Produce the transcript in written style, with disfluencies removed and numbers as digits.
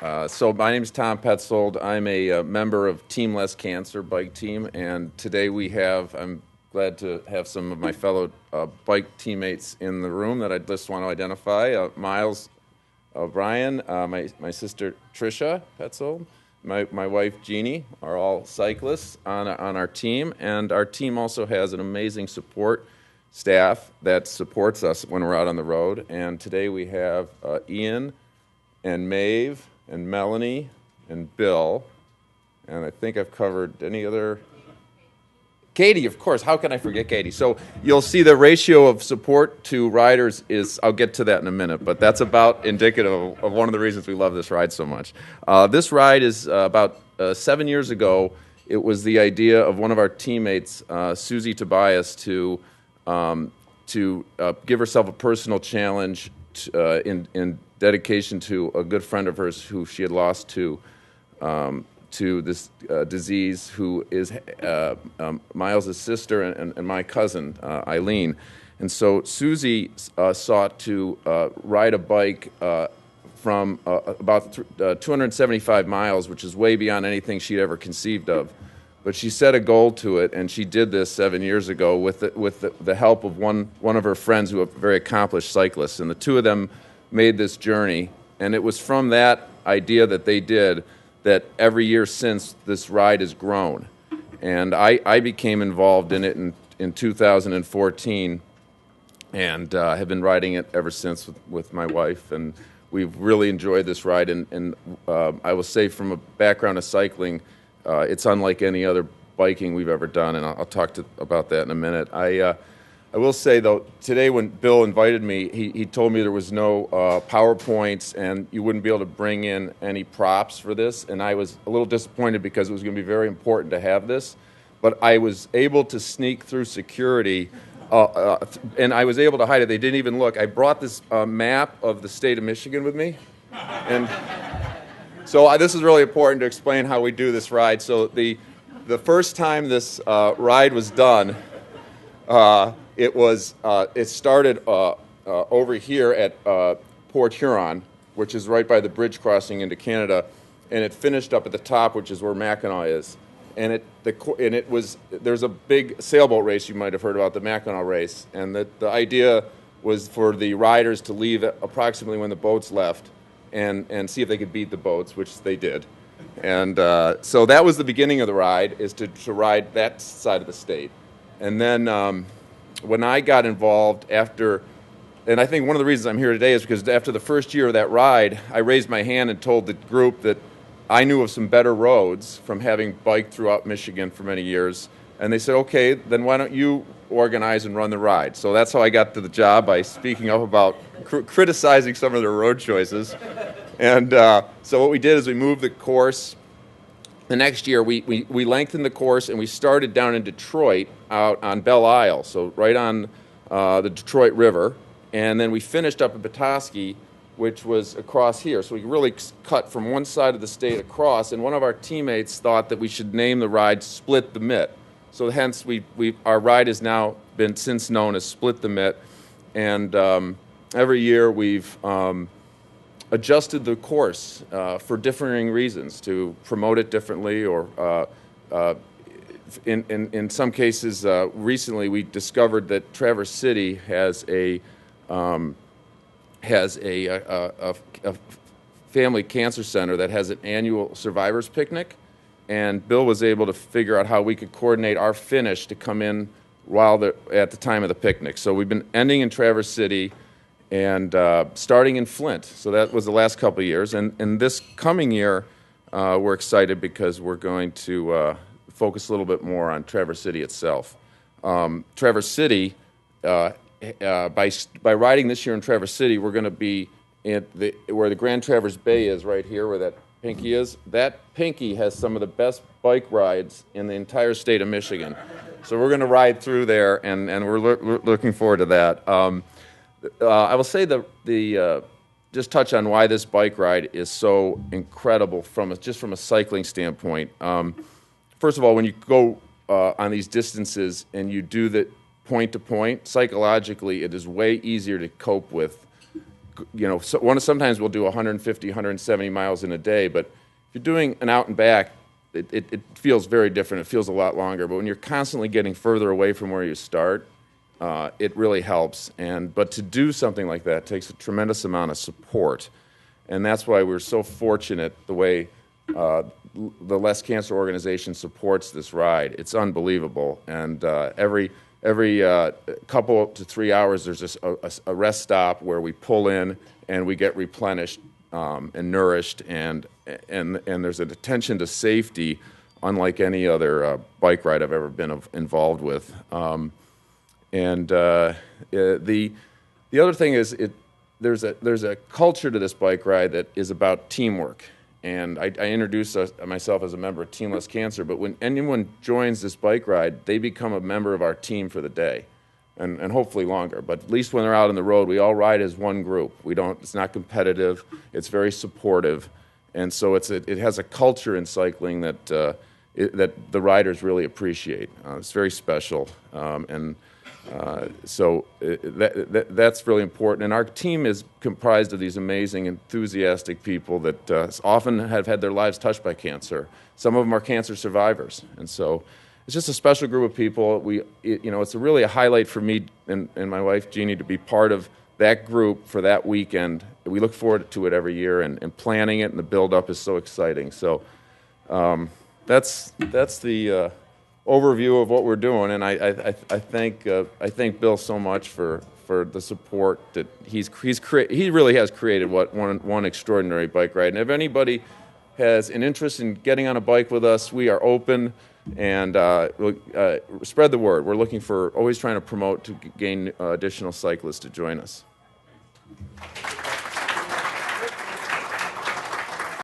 So my name is Tom Petzold. I'm a member of Team Less Cancer bike team, and today I'm glad to have some of my fellow bike teammates in the room that I just want to identify. Miles O'Brien, my sister Patricia Petzold, my wife Jeanne are all cyclists on our team, and our team also has an amazing support staff that supports us when we're out on the road. And today we have Ian and Maeve and Melanie and Bill, and I think I've covered any other. Katie, of course. How can I forget Katie? So you'll see the ratio of support to riders is, I'll get to that in a minute, but that's about indicative of one of the reasons we love this ride so much. This ride is about 7 years ago. It was the idea of one of our teammates, Susie Tobias, to give herself a personal challenge in dedication to a good friend of hers who she had lost to this disease, who is Miles' sister and my cousin, Ilene. And so Susie sought to ride a bike from about 275 miles, which is way beyond anything she'd ever conceived of. But she set a goal to it, and she did this 7 years ago with the help of one of her friends who are very accomplished cyclists. And the two of them made this journey, and it was from that idea that they did that every year since this ride has grown. And I became involved in it in 2014, and have been riding it ever since with my wife, and we've really enjoyed this ride. And I will say, from a background of cycling, it's unlike any other biking we've ever done, and I'll talk about that in a minute. I will say, though, today when Bill invited me, he told me there was no PowerPoints and you wouldn't be able to bring in any props for this, and I was a little disappointed because it was going to be very important to have this. But I was able to sneak through security, and I was able to hide it. They didn't even look. I brought this map of the state of Michigan with me, and so this is really important to explain how we do this ride. So the first time this ride was done, it started over here at Port Huron, which is right by the bridge crossing into Canada, and it finished up at the top, which is where Mackinac is. And there's a big sailboat race you might have heard about, the Mackinac race, and the idea was for the riders to leave approximately when the boats left and see if they could beat the boats, which they did. And so that was the beginning of the ride, is to ride that side of the state. And then when I got involved and I think one of the reasons I'm here today is because after the first year of that ride, I raised my hand and told the group that I knew of some better roads from having biked throughout Michigan for many years. And they said, okay, then why don't you organize and run the ride? So that's how I got to the job, by speaking up about criticizing some of their road choices. And so what we did is we moved the course. The next year, we lengthened the course, and we started down in Detroit out on Belle Isle, so right on the Detroit River. And then we finished up in Petoskey, which was across here. So we really cut from one side of the state across, and one of our teammates thought that we should name the ride Split the Mitt. So hence, our ride has now been since known as Split the Mitt. And every year we've adjusted the course for differing reasons, to promote it differently, or in some cases, recently we discovered that Traverse City has a family cancer center that has an annual survivors picnic, and Bill was able to figure out how we could coordinate our finish to come in at the time of the picnic. So we've been ending in Traverse City and starting in Flint. So that was the last couple of years. And this coming year, we're excited because we're going to focus a little bit more on Traverse City itself. Traverse City, by riding this year in Traverse City, we're going to be where the Grand Traverse Bay is, right here, where that pinky is. That pinky has some of the best bike rides in the entire state of Michigan. So we're going to ride through there, and we're looking forward to that. I will say just touch on why this bike ride is so incredible from a cycling standpoint. First of all, when you go on these distances and you do the point to point, psychologically it is way easier to cope with sometimes we'll do 150, 170 miles in a day, but if you're doing an out and back, it feels very different. It feels a lot longer. But when you're constantly getting further away from where you start, it really helps. But to do something like that takes a tremendous amount of support. And that's why we're so fortunate the way the Less Cancer organization supports this ride. It's unbelievable. And every couple to 3 hours, there's just a rest stop where we pull in and we get replenished and nourished, and there's a attention to safety unlike any other bike ride I've ever been involved with. The other thing is there's a culture to this bike ride that is about teamwork. And I introduce myself as a member of Team Less Cancer, but when anyone joins this bike ride, they become a member of our team for the day, and hopefully longer. But at least when they're out on the road, we all ride as one group. It's not competitive. It's very supportive, and so it has a culture in cycling that the riders really appreciate. It's very special, so that's really important. And our team is comprised of these amazing, enthusiastic people that often have had their lives touched by cancer. Some of them are cancer survivors. And so it's just a special group of people. It's really a highlight for me and my wife, Jeanne, to be part of that group for that weekend. We look forward to it every year, and planning it and the build-up is so exciting. So that's the overview of what we're doing, and I thank Bill so much for the support that he really has created one extraordinary bike ride. And if anybody has an interest in getting on a bike with us, we are open, and spread the word. We're looking for always trying to promote to gain additional cyclists to join us.